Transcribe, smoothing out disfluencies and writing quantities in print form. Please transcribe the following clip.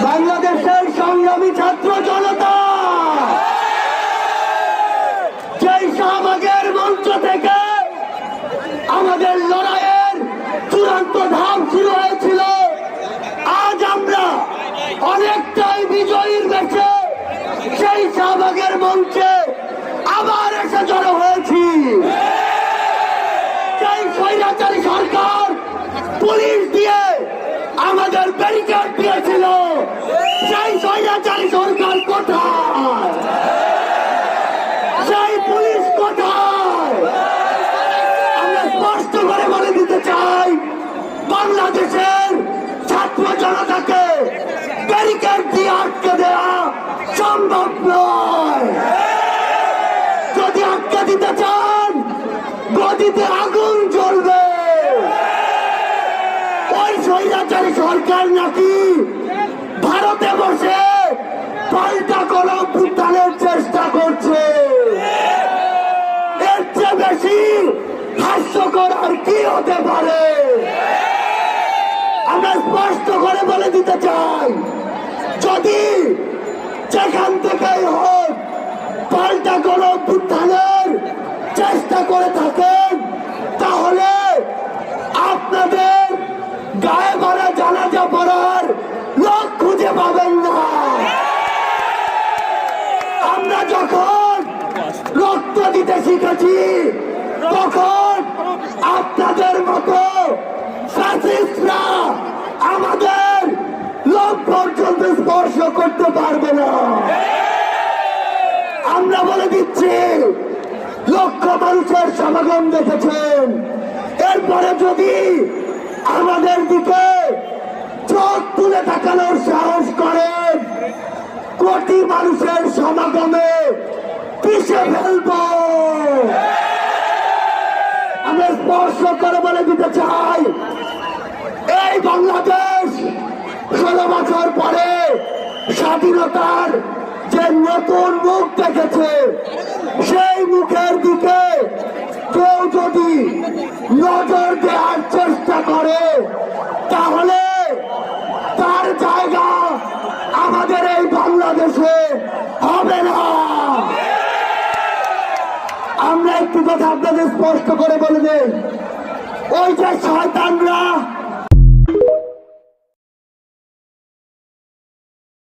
বাংলাদেশের সংগ্রামী ছাত্র জনতা যেই শাহবাগের মঞ্চ থেকে আমাদের লড়াইয়ের চূড়ান্ত ধাপ শুরু হয়েছিল, আজ আমরা অনেকটাই বিজয়ীর বেশে সেই শাহবাগের মঞ্চে আবার এসে জড়ো হয়েছি। সেই স্বৈরাচারী সরকার পুলিশ দিয়ে আমাদের ব্যারিকেড দিয়েছিল, সেই স্বৈরাচারী সরকার কোথায়? সেই পুলিশ কোথায়? আমরা স্পষ্ট করে বলে দিতে চাই, বাংলাদেশের ছাত্র জনতাকে ব্যারিকেড দিয়ে আটকে দেওয়া সম্ভব নয়। যদি আটকে দিতে চান, গদিতে আগুন জ্বলবে। ওই স্বৈরাচারী সরকার নাকি ভারতে বসে পাল্টা কোনো অভ্যুত্থানের চেষ্টা করছে। এর চেয়ে বেশি হাস্যকর আর কি হতে পারে? আমরা স্পষ্ট করে বলে দিতে চাই, যদি যেখান থেকেই হোক পাল্টা কোনো অভ্যুত্থানের চেষ্টা করে থাকেন, তাহলে আপনাদের গায়ে ভরা জানাজা পড়ার লোক খুঁজে পাবেন না। আমরা যখন রক্ত দিতে শিখেছি, তখন আপনাদের মতো ফ্যাসিস্টরা আমাদের লোক পর্যন্ত স্পর্শ করতে পারবে না। আমরা বলে দিচ্ছি, লক্ষ মানুষের সমাগম দেখেছেন, এরপরে যদি আমাদের দিকে চোখ তুলে তাকানোর সাহস করেন, কোটি মানুষের সমাগমে পিষে ফেলব। আমরা স্পর্শ করে বলে দিতে চাই, এই বাংলাদেশ 16 বছর পরে স্বাধীনতার যে নতুন মুখ দেখেছে, সেই মুখের দিকে কেউ যদি নজর দেওয়ার চেষ্টা করে, তাহলে তার জায়গা আমাদের এই বাংলাদেশে হবে না। আমরা একটু কথা আপনাদের স্পষ্ট করে বলে দেই, ওই যে শয়তানরা